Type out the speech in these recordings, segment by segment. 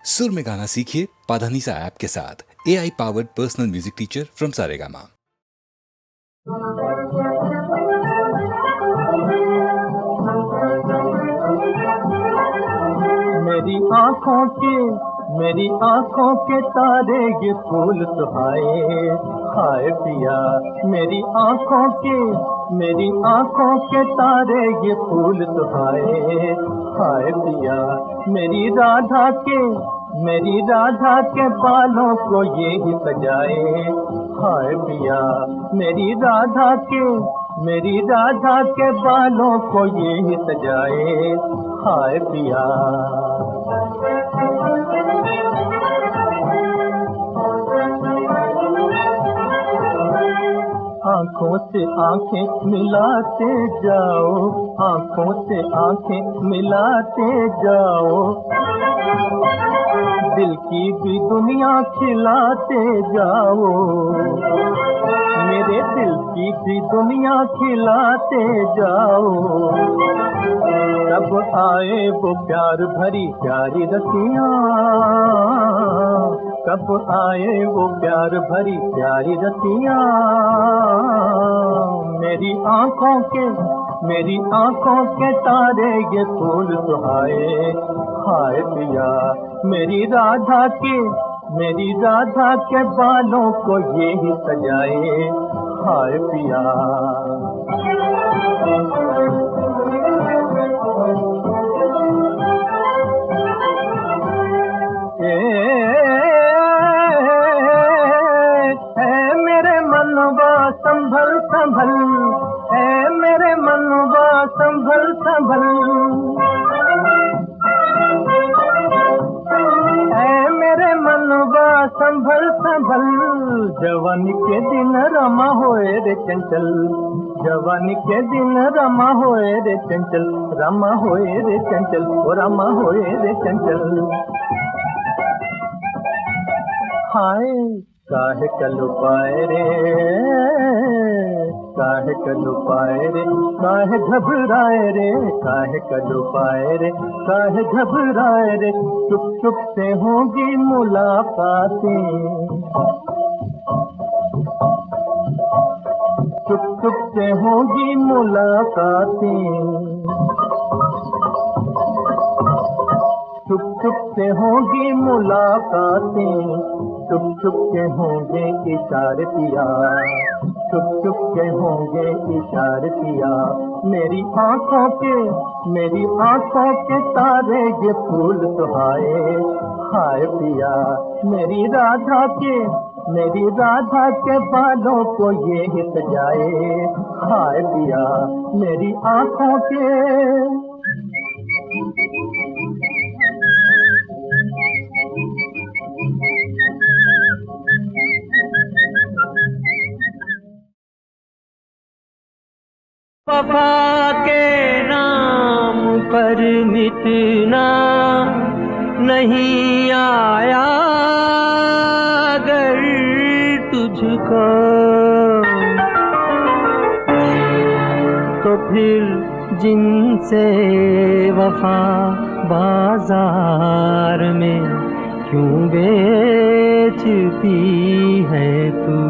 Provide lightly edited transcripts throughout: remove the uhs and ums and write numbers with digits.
सुर में गाना सीखिए पाधानीसा ऐप के साथ। AI powered personal music teacher from Saregama. मेरी आँखों के तारे ये फूल सुहाए, हाय पिया। मेरी आँखों के तारे ये फूल सुहाए, हाय पिया। मेरी राधा के बालों को ये ही सजाए, हाय पिया। मेरी राधा के बालों को ये ही सजाए, हाय पिया। आँखों से आँखें मिलाते जाओ, आँखों से आँखें मिलाते जाओ। दिल की भी दुनिया खिलाते जाओ, मेरे दिल की भी दुनिया खिलाते जाओ। कब आए वो प्यार भरी प्यारी रतियाँ, कब आए वो प्यार भरी प्यारी रतियाँ। मेरी आँखों के तारे ये फूल सुहाए, हाय पिया। मेरी राधा के बालों को ये ही सजाए, हाय पिया। संभल संभल, ऐ मेरे मनवा संभल संभल। ऐ मेरे मनवा संभल संभल। जवानी के दिन रमा होए रे चंचल, जवानी के दिन रमा होए रे चंचल, रमा होए रे चंचल, ओ रमा होए रे चंचल। हाय काहे कलु पाए रे, काहे कलु पाए रे, काहे घबराए रे, काहे कलु पाए रे, काहे घबराए रे। चुप चुप से होंगी मुलाकातें, चुप चुप से होंगी मुलाकातें, चुप चुप से होंगी मुलाकातें। चुप चुप के होंगे इशारे पिया, चुप चुप के होंगे इशारे पिया। मेरी आँखों के तारे ये फूल सुहाए, हाय पिया। मेरी राधा के बालों को ये ही सजाए, हाय पिया। मेरी आँखों के वफा के नाम पर मिटना नहीं आया अगर तुझको, तो फिर जिनसे वफा बाजार में क्यों बेचती है तू।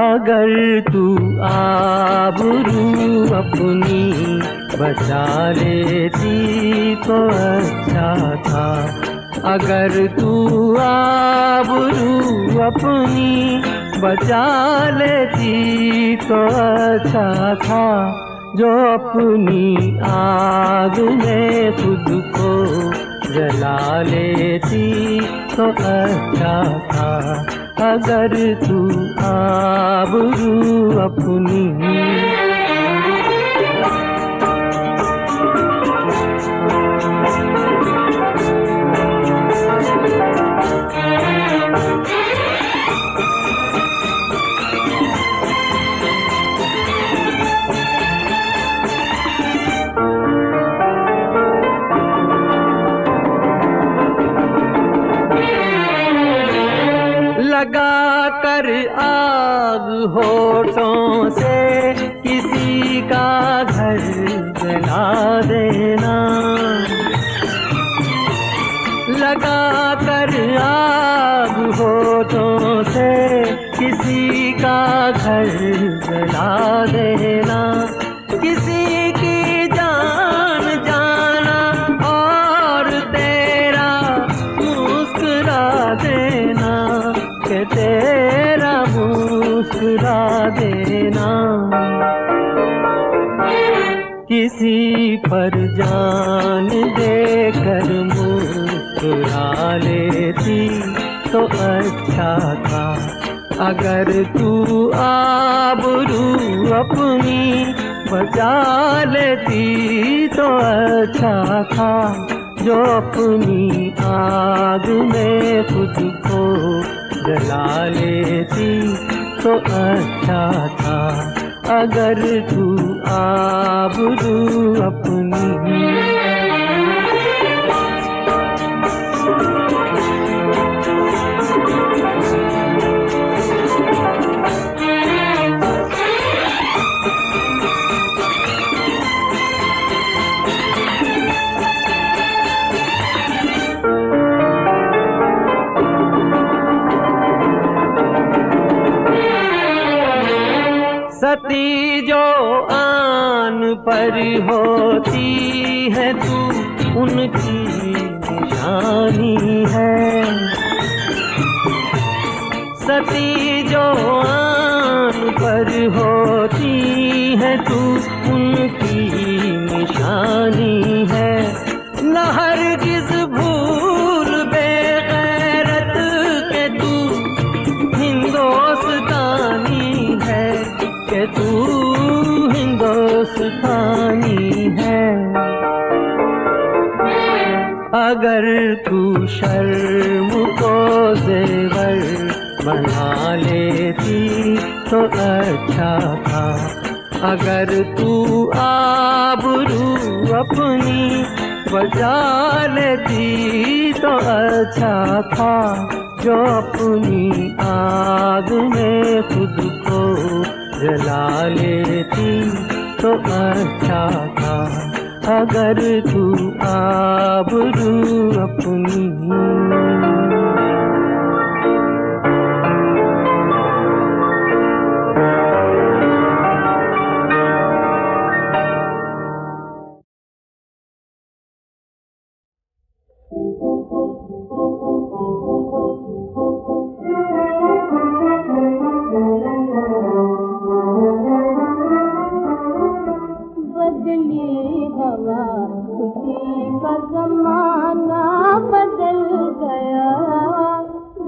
अगर तू आबरू अपनी बचा लेती तो अच्छा था, अगर तू आबरू अपनी बचा लेती तो अच्छा था। जो अपनी आग में खुद को जला लेती तो अच्छा था, अगर तू आबरू अपनी लगा कर आग होठों से किसी का घर जला देना। पर जान देकर मुस्कुरा लेती तो अच्छा था। अगर तू आबरू अपनी बचा लेती तो अच्छा था। जो अपनी आग में खुद को जला लेती तो अच्छा था। अगर तू आबरू अपनी सती जो आन पर होती है तू उनकी निशानी है। सती जो आन पर होती है तू उनकी निशानी है। न हरगिज़ भूल बेगैरत के तू हिंदुस्तानी है, कि तू हिंदुस्तानी है। अगर तू शर्म को ज़ेवर बना लेती तो अच्छा था। अगर तू आबरू अपनी बचा लेती तो अच्छा था। जो अपनी आग में खुद को जला लेती तो अच्छा था। अगर तू आबरू अपनी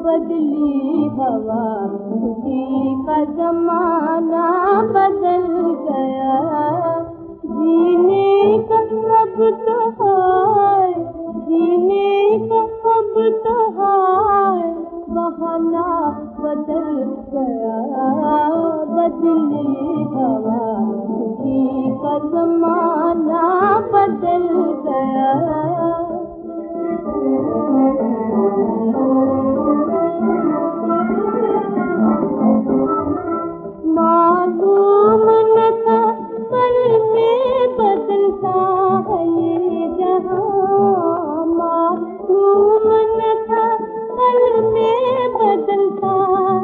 बदली हवा खुशी का जमाना बदल गया। जीने का अब तो हाय, जीने का अब तो हाय, बहाना बदल गया। बदली हवा खुशी का जमाना बदल गया। मालूम न था पल में बदलता है ये जहां। मालूम न था पल में बदलता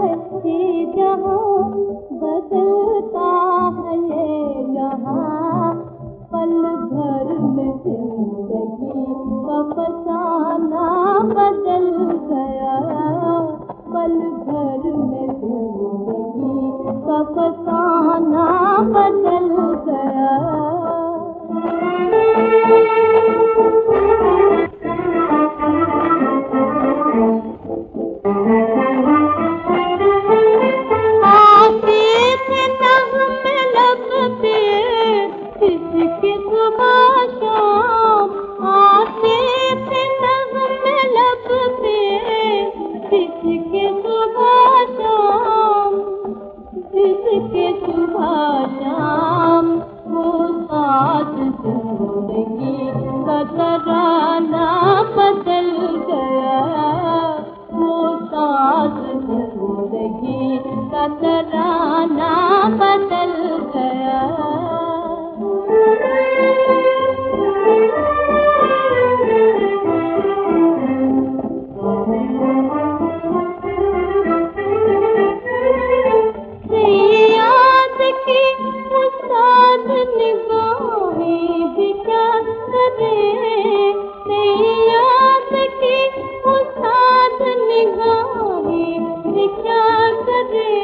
है ये जहां। बदलता है ये जहां। पल भर में जिंदगी का फसाना बदल गया। पल भर में जिंदगी का फसाना बदल गया। आते थे नग़्मे लब पे किसकी सुबह शाम। आते थे नग़्मे लब पे किसकी सुबह शाम। किसकी सुबह शाम। वो साथ जिंदगी का तराना बदल गया। वो साथ जिंदगी का तराना बदल गया। याद की उस्ताद निगाहें भी क्या करे। याद की उस्ताद निगाहें भी क्या करे।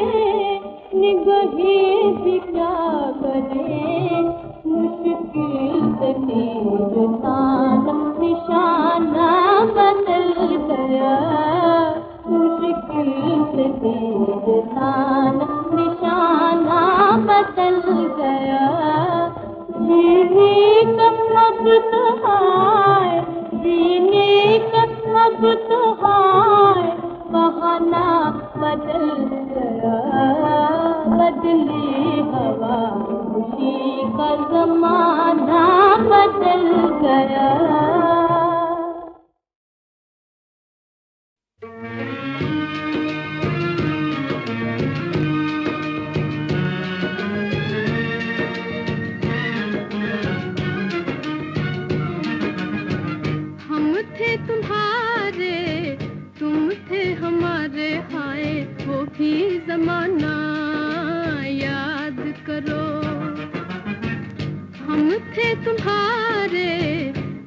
तुम्हारे,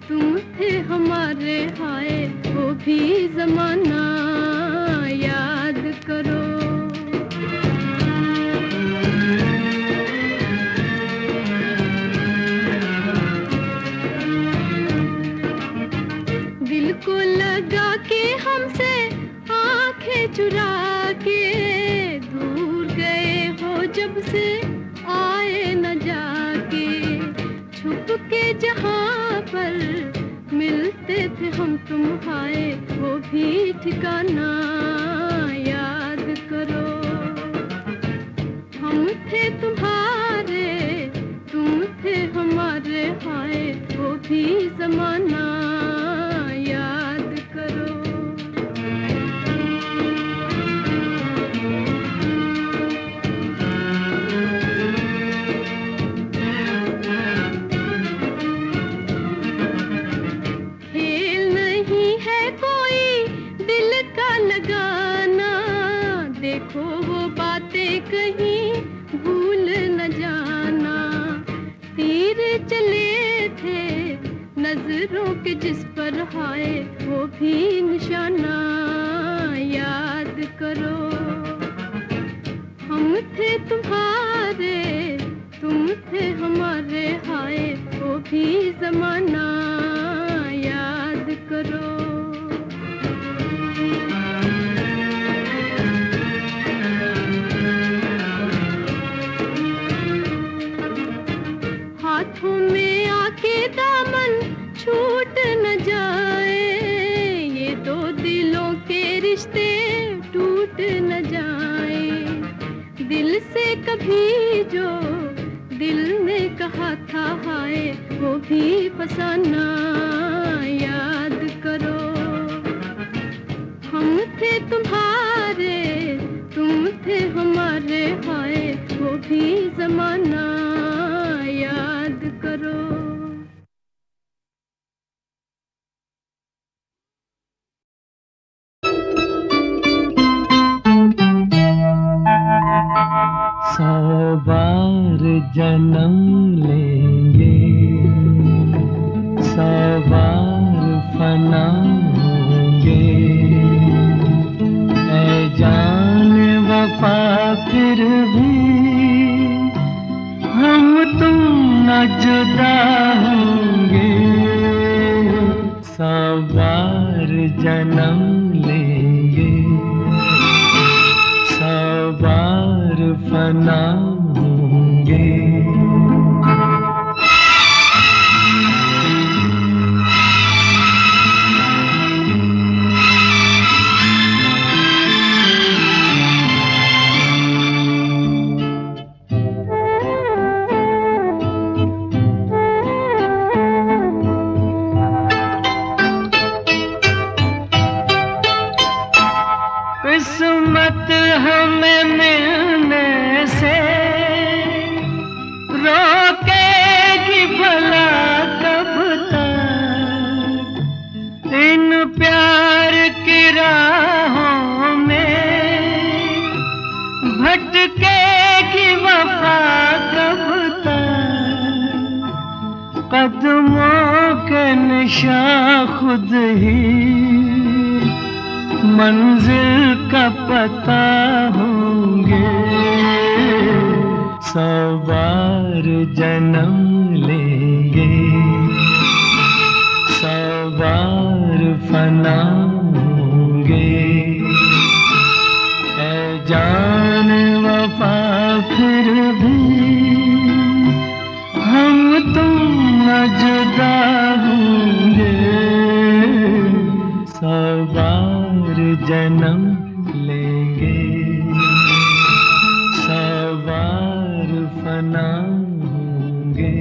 तुम थे हमारे, हाय वो भी जमाना याद करो। दिल को लगा के हमसे आंखें चुरा के, दूर गए हो जब से आए न जाके, छुप के जहाँ पर मिलते थे हम तुम, हाय वो भी ठिकाना याद करो। हम थे तुम्हारे, तुम थे हमारे, हाय वो भी जमाना याद करो। खेल नहीं है कोई दिल का लगाना, देखो वो बातें कहीं भूल न जाना। तीर चले थे नजरों के जिस पर, हाय वो भी निशाना याद करो। हम थे तुम्हारे, तुम थे हमारे, हाय वो भी जमाना याद करो। हाथों में आके दामन छूट न जाए, ये दो दिलों के रिश्ते टूट न जाए। दिल से कभी जो दिल ने कहा था, हाय वो भी फसाना याद करो। हम थे तुम्हारे, तुम थे हमारे, हाय वो भी जमाना याद करो। सौ बार जन्म लेंगे, सौ बार फना होंगे, ऐ जान वफा फिर भी हम तुम न जुदा होंगे। सौ बार जन्म लेंगे, सौ बार फना होंगे। किस्मत हमें मिलने से रोकेगी भला कब तक, इन प्यार की राहों में भटकेगी वफा कब तक। कदमों के निशान खुद ही मंजिल का पता होंगे। सौ बार जन्म लेंगे, सौ बार फना होंगे, ऐ जान वफा फिर भी हम तुम न जुदा होंगे। सौ बार जन्म लेंगे, सौ बार फना होंगे।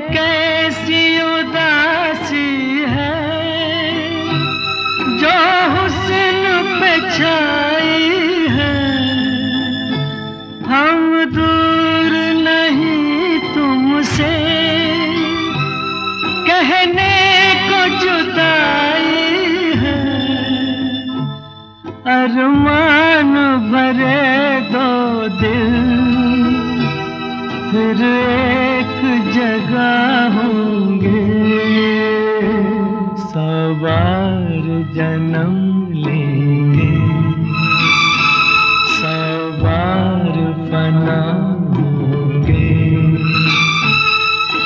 कैसी उदासी है जो हुस्न पे छाई है। हम दूर नहीं तुमसे, कहने को जुदाई है। अरमान भरे दो दिल फिर एक जगह होंगे। 100 बार जन्म लेंगे, 100 बार फना होंगे।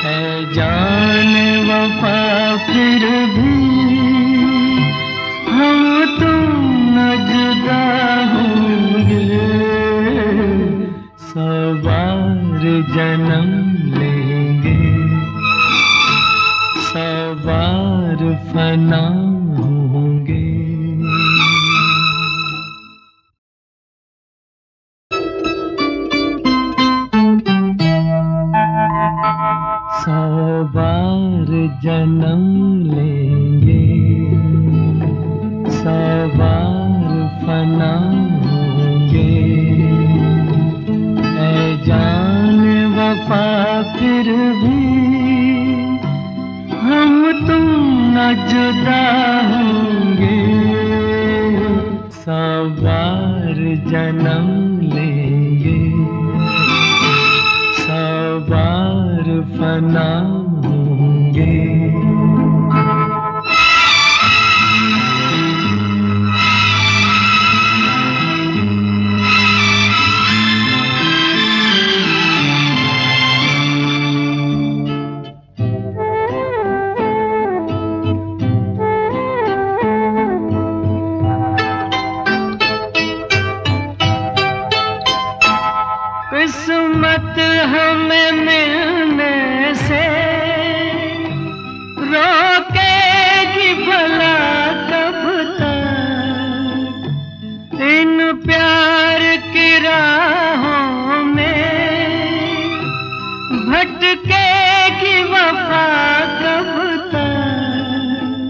है जान वफा फिर भी हम तुम न जुदा होंगे। 100 बार जन्म लेंगे, 100 बार फना होंगे। सौ बार जन्म लेंगे, 100 बार फना होंगे। ऐ जान वफा फिर भी हम तुम न जुदा होंगे। 100 बार जन्म लेंगे, 100 बार फना होंगे। किस्मत हमें मिलने से रोकेगी भला कब तक। इन प्यार की राहों में भटकेगी वफा कब तक।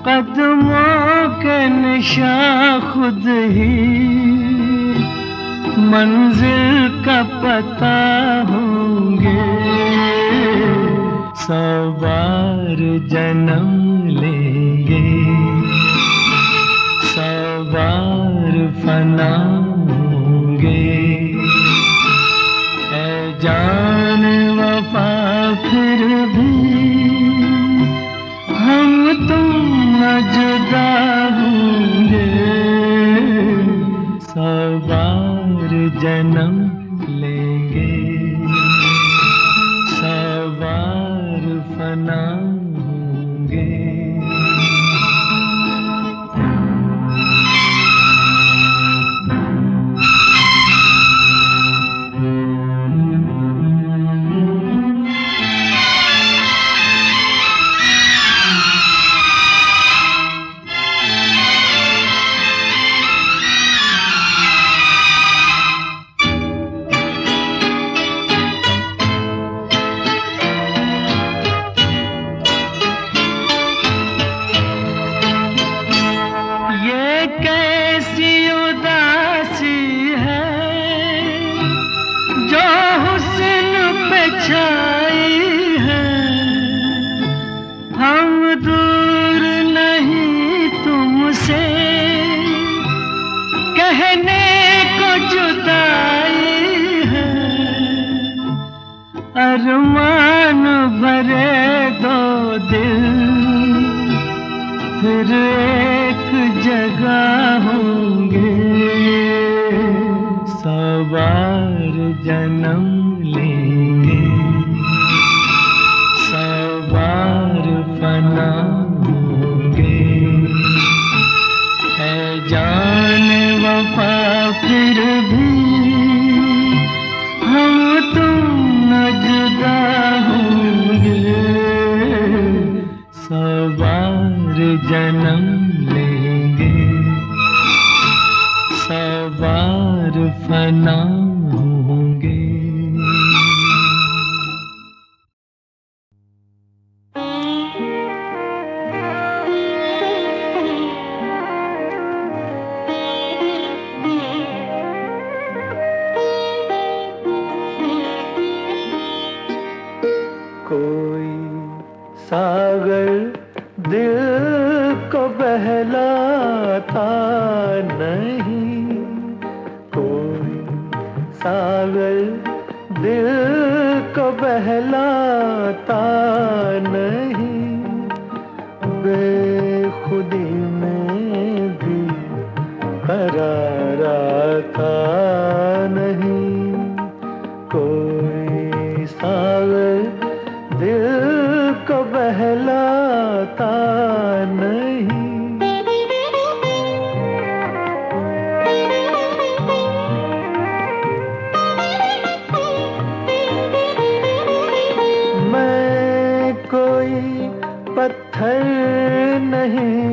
कदमों के निशान खुद ही मंजिल का पता होंगे। 100 बार जन्म लेंगे, 100 बार फना होंगे। ऐ जान वफा फिर भी हम तुम न जुदा होंगे। 100 बार जन्म लेंगे, 100 बार फना होंगे। कैसी उदासी है जो हुस्न पे छाई है। हम दूर नहीं तुमसे, कहने को जुदाई है। अरमान भरे दो दिल फिर एक जगह होंगे। 100 बार जन्म लेंगे, 100 बार फना होंगे। है जान वफा फिर भी हम तुम न जुदा होंगे। 100 बार जन्म लेंगे, 100 बार फना कोई सागर दिल को बहलाता नहीं, कोई सागर दिल को बहलाता नहीं, बेखुदी में भी करार आता नहीं, कोई सागर दिल को बहलाता नहीं। मैं कोई पत्थर नहीं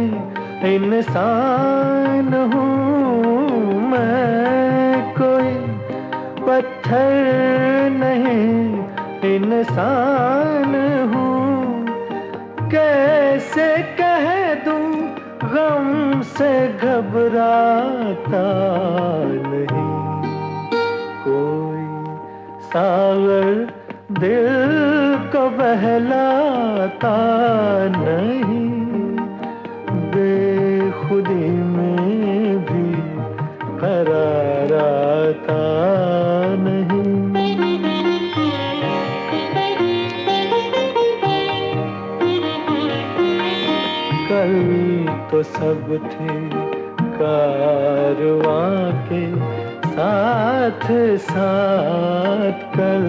इंसान हूँ, मैं कोई पत्थर नहीं इंसान हूँ, कैसे कह दूँ गम से घबराता नहीं, कोई सागर दिल को बहलाता नहीं, बेखुदी में भी करार आता नहीं। कल तो सब थे कारवां के साथ साथ, कल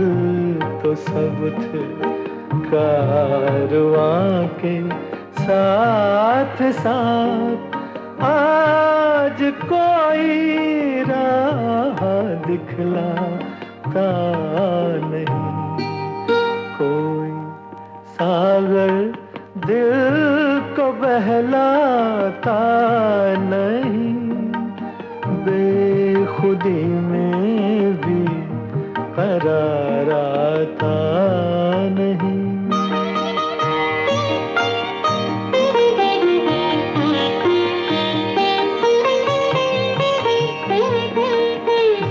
तो सब थे कारवां के साथ साथ, आज कोई राह दिखलाता नहीं, कोई सागर दिल को बहलाता नहीं, बेखुदी में भी करार आता नहीं।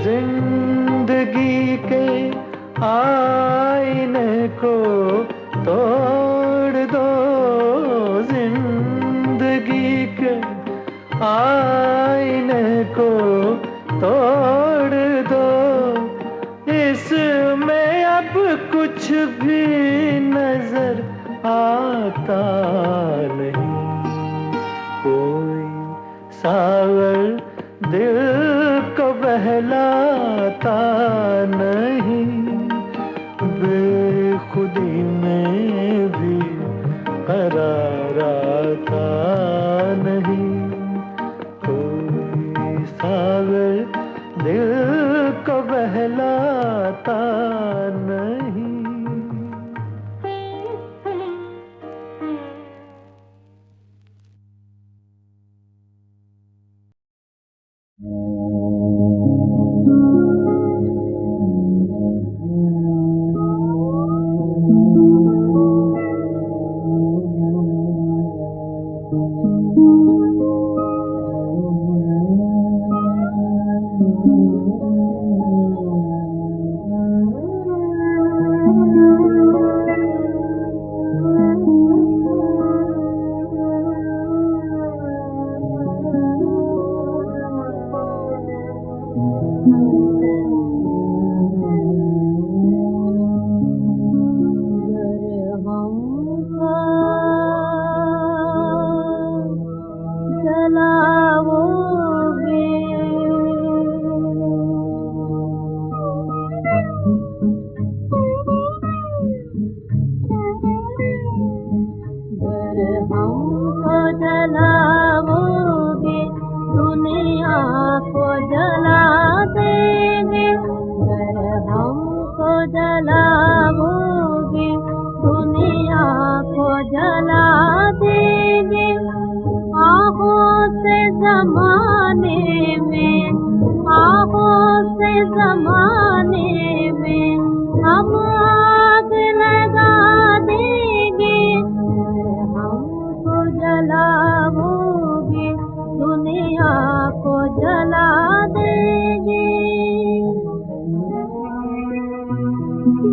जिंदगी के आईने को तोड़ दो, जिंदगी के आईने को तोड़ दो, इसमें अब कुछ भी नजर आता नहीं, कोई सागर दिल को बहलाता नहीं, बेखुदी में भी करार आता नहीं, कोई सागर दिल को बहलाता नहीं।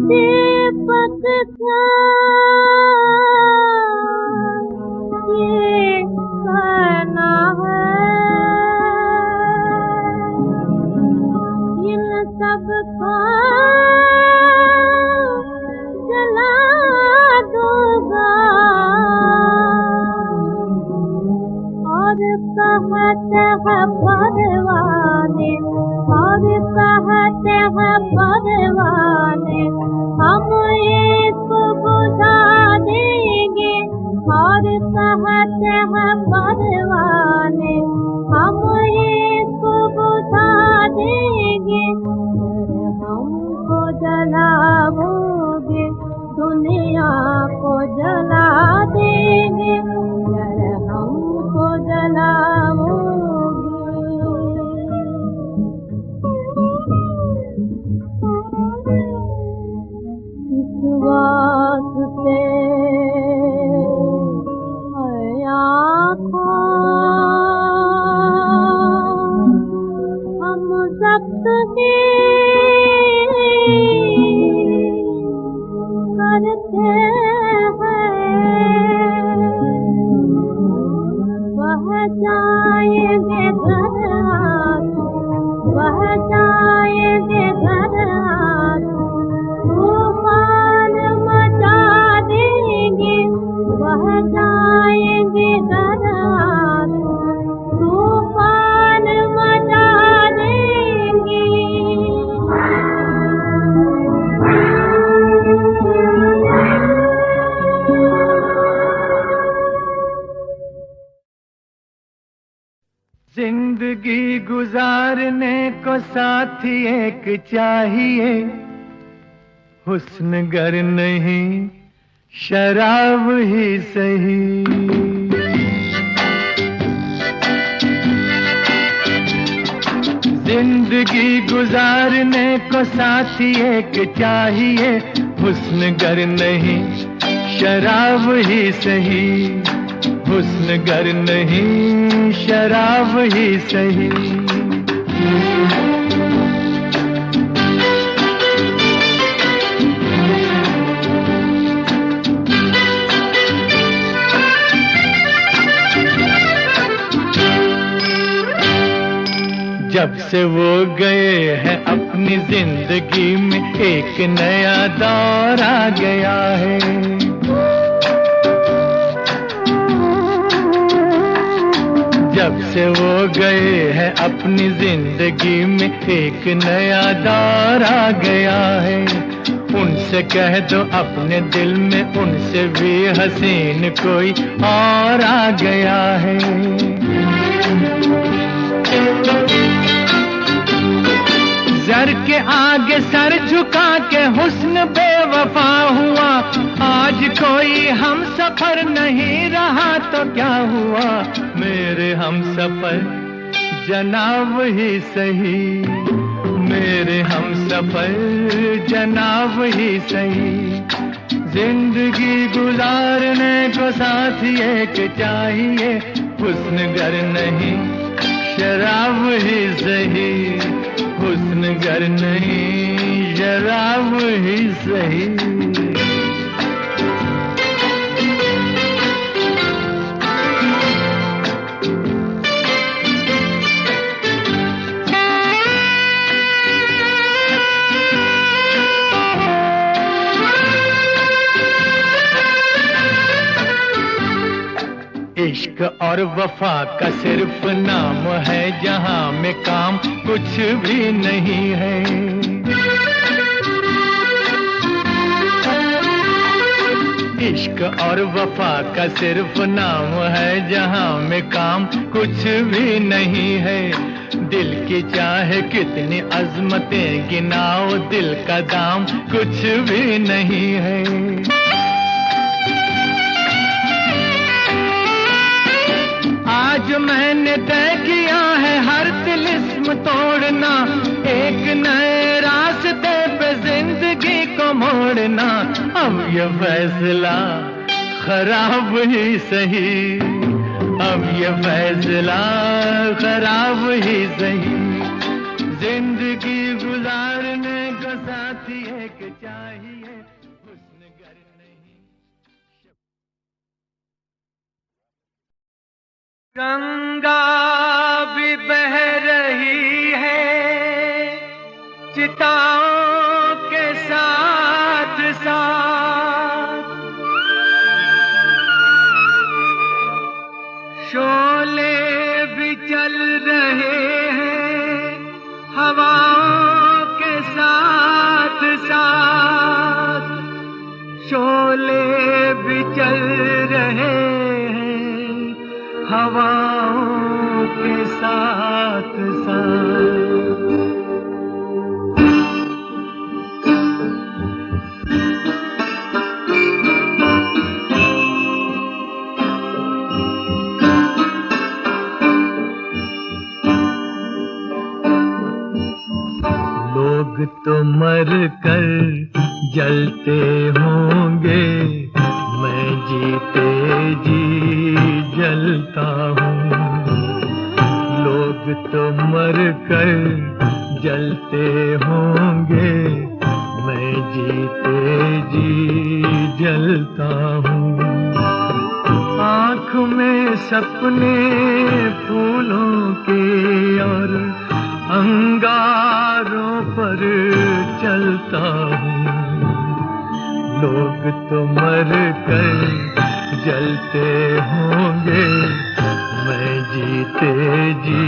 दीपक था गुजारने को साथी एक चाहिए, हुस्न गर नहीं शराब ही सही। जिंदगी गुजारने को साथी एक चाहिए, हुस्न गर नहीं शराब ही सही, हुस्न गर नहीं शराब ही सही। जब से वो गए हैं अपनी जिंदगी में एक नया दौर आ गया है। जब से वो गए हैं अपनी जिंदगी में एक नया दौर आ गया है। उनसे कह दो अपने दिल में उनसे भी हसीन कोई और आ गया है। जर के आगे सर झुका के हुस्न बेवफा हुआ, आज कोई हम सफर नहीं रहा तो क्या हुआ, मेरे हम सफर जनाब ही सही, मेरे हम सफर जनाब ही सही। जिंदगी गुजारने को साथी एक चाहिए, हुस्न गर नहीं शराब ही सही, हुस्न गर नहीं शराब ही सही। इश्क और वफा का सिर्फ नाम है, जहां में काम कुछ भी नहीं है। इश्क और वफा का सिर्फ नाम है, जहां में काम कुछ भी नहीं है। दिल की चाहे कितनी अजमतें गिनाओ, दिल का दाम कुछ भी नहीं है। आज मैंने तय किया है हर तिलिस्म तोड़ना, एक नए रास्ते पे जिंदगी को मोड़ना। अब ये फैसला खराब ही सही, अब ये फैसला खराब ही सही। जिंदगी गुजारने को साथी एक चाहिए, हुस्न गर नहीं। गंगा भी बह रही है चिताओं के साथ साथ, शोले भी चल रहे हैं हवाओं के साथ साथ, शोले भी चल रहे हवाओं के साथ साथ। लोग तो मर कर जलते होंगे, मैं जीते जी जलता हूँ। लोग तो मर कर जलते होंगे, मैं जीते जी जलता हूँ। आँख में सपने फूलों के और अंगारों पर चलता हूँ। लोग तो मर कर जलते होंगे, मैं जीते जी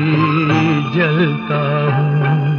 जलता हूँ।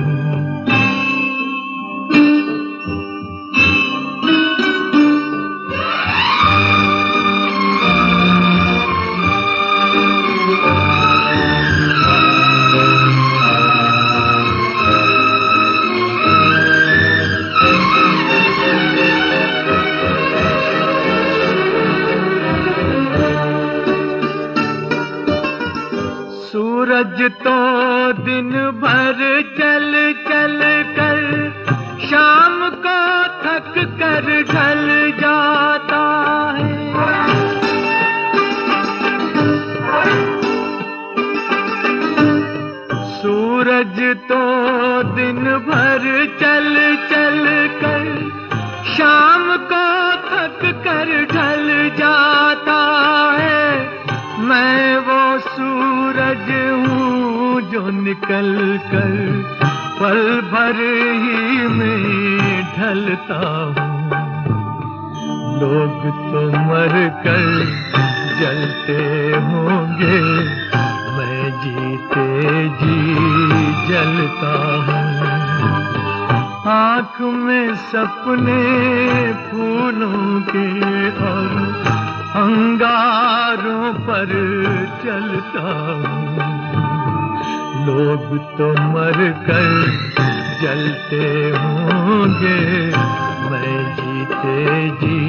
सूरज तो दिन भर चल चल कर शाम को थक कर ढल जाता है। सूरज तो दिन भर चल चल कर शाम को थक कर ढल जाता है। मैं वो सूरज हूँ जो निकल कर पल भर ही में ढलता हूँ। लोग तो मर कर जलते होंगे, मैं जीते जी जलता हूँ। आँख में सपने फूलों के और अंगारों पर चलता हूँ। लोग तो मर कर जलते होंगे, मैं जीते जी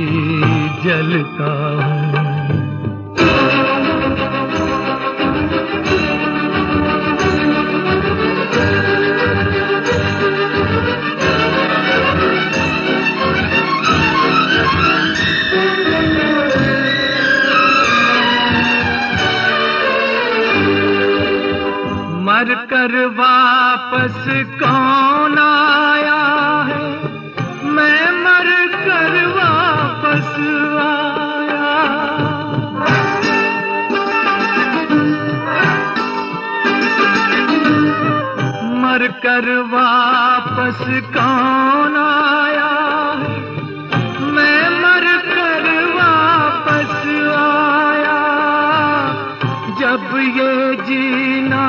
जलता हूँ। मर कर वापस कौन आया है, मैं मर कर वापस आया। मर कर वापस कौन आया है, मैं मर कर वापस आया। जब ये जीना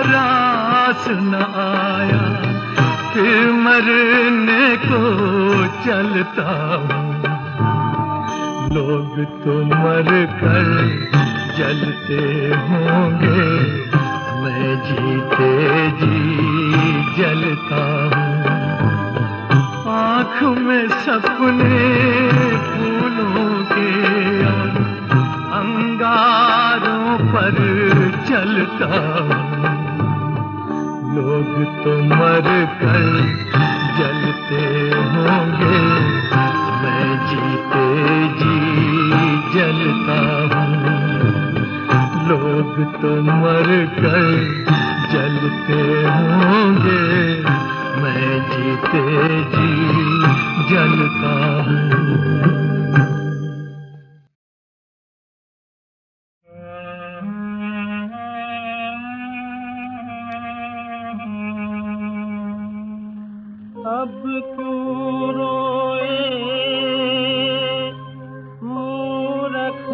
रास न आया, फिर मरने को चलता हूँ। लोग तो मर कर जलते होंगे, मैं जीते जी जलता हूँ। आँख में सपने फूलों के और अंगारों पर चलता हूँ। लोग तो मर कर जलते होंगे, मैं जीते जी जलता हूँ। लोग तो मर कर जलते होंगे, मैं जीते जी जलता हूँ। अब क्यों रोए मूरख,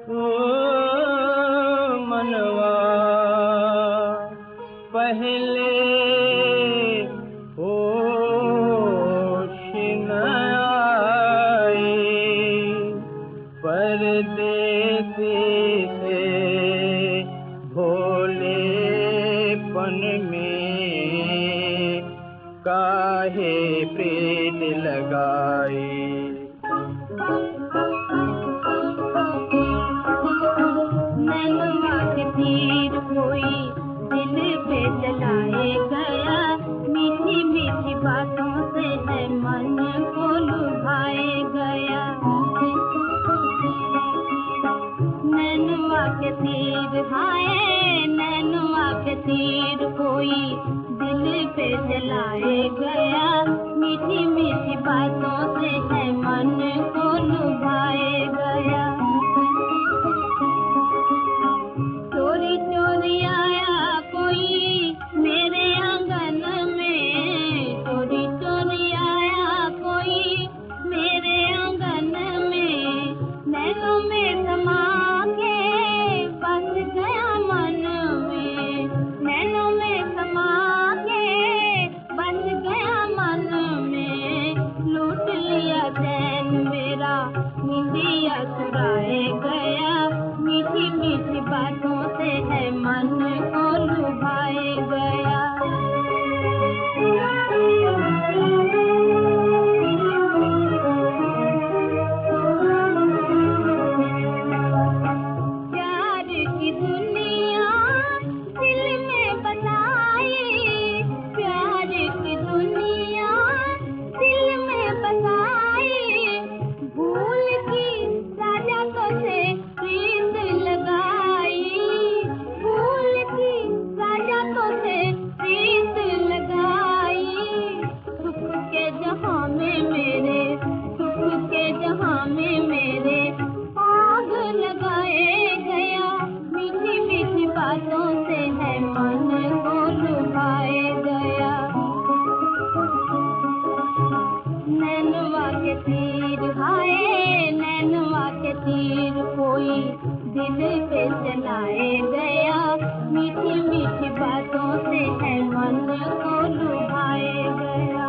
ओ मनवा पहले होश न आए। परदेसी से भोलेपन में काहे प्रीत लगाई। नैनवा के तीर कोई दिल पे चलाए गया, मीठी मीठी बातों से है मन को लुभाए गया। नैनवा के तीर हाय, नैनवा के तीर कोई दिल पे चलाए गया, मीठी मीठी बातों से है मन को लुभाए गया। चोरी चोरी आया कोई मेरे आंगन में, चोरी चोरी आया कोई मेरे आंगन में। नैनों में समा के बस गया मन में, नैनों में समा के बस गया मन में। लूट तीर कोई दिल पे चलाए गया, मीठी मीठी बातों से है मन को लुभाए गया।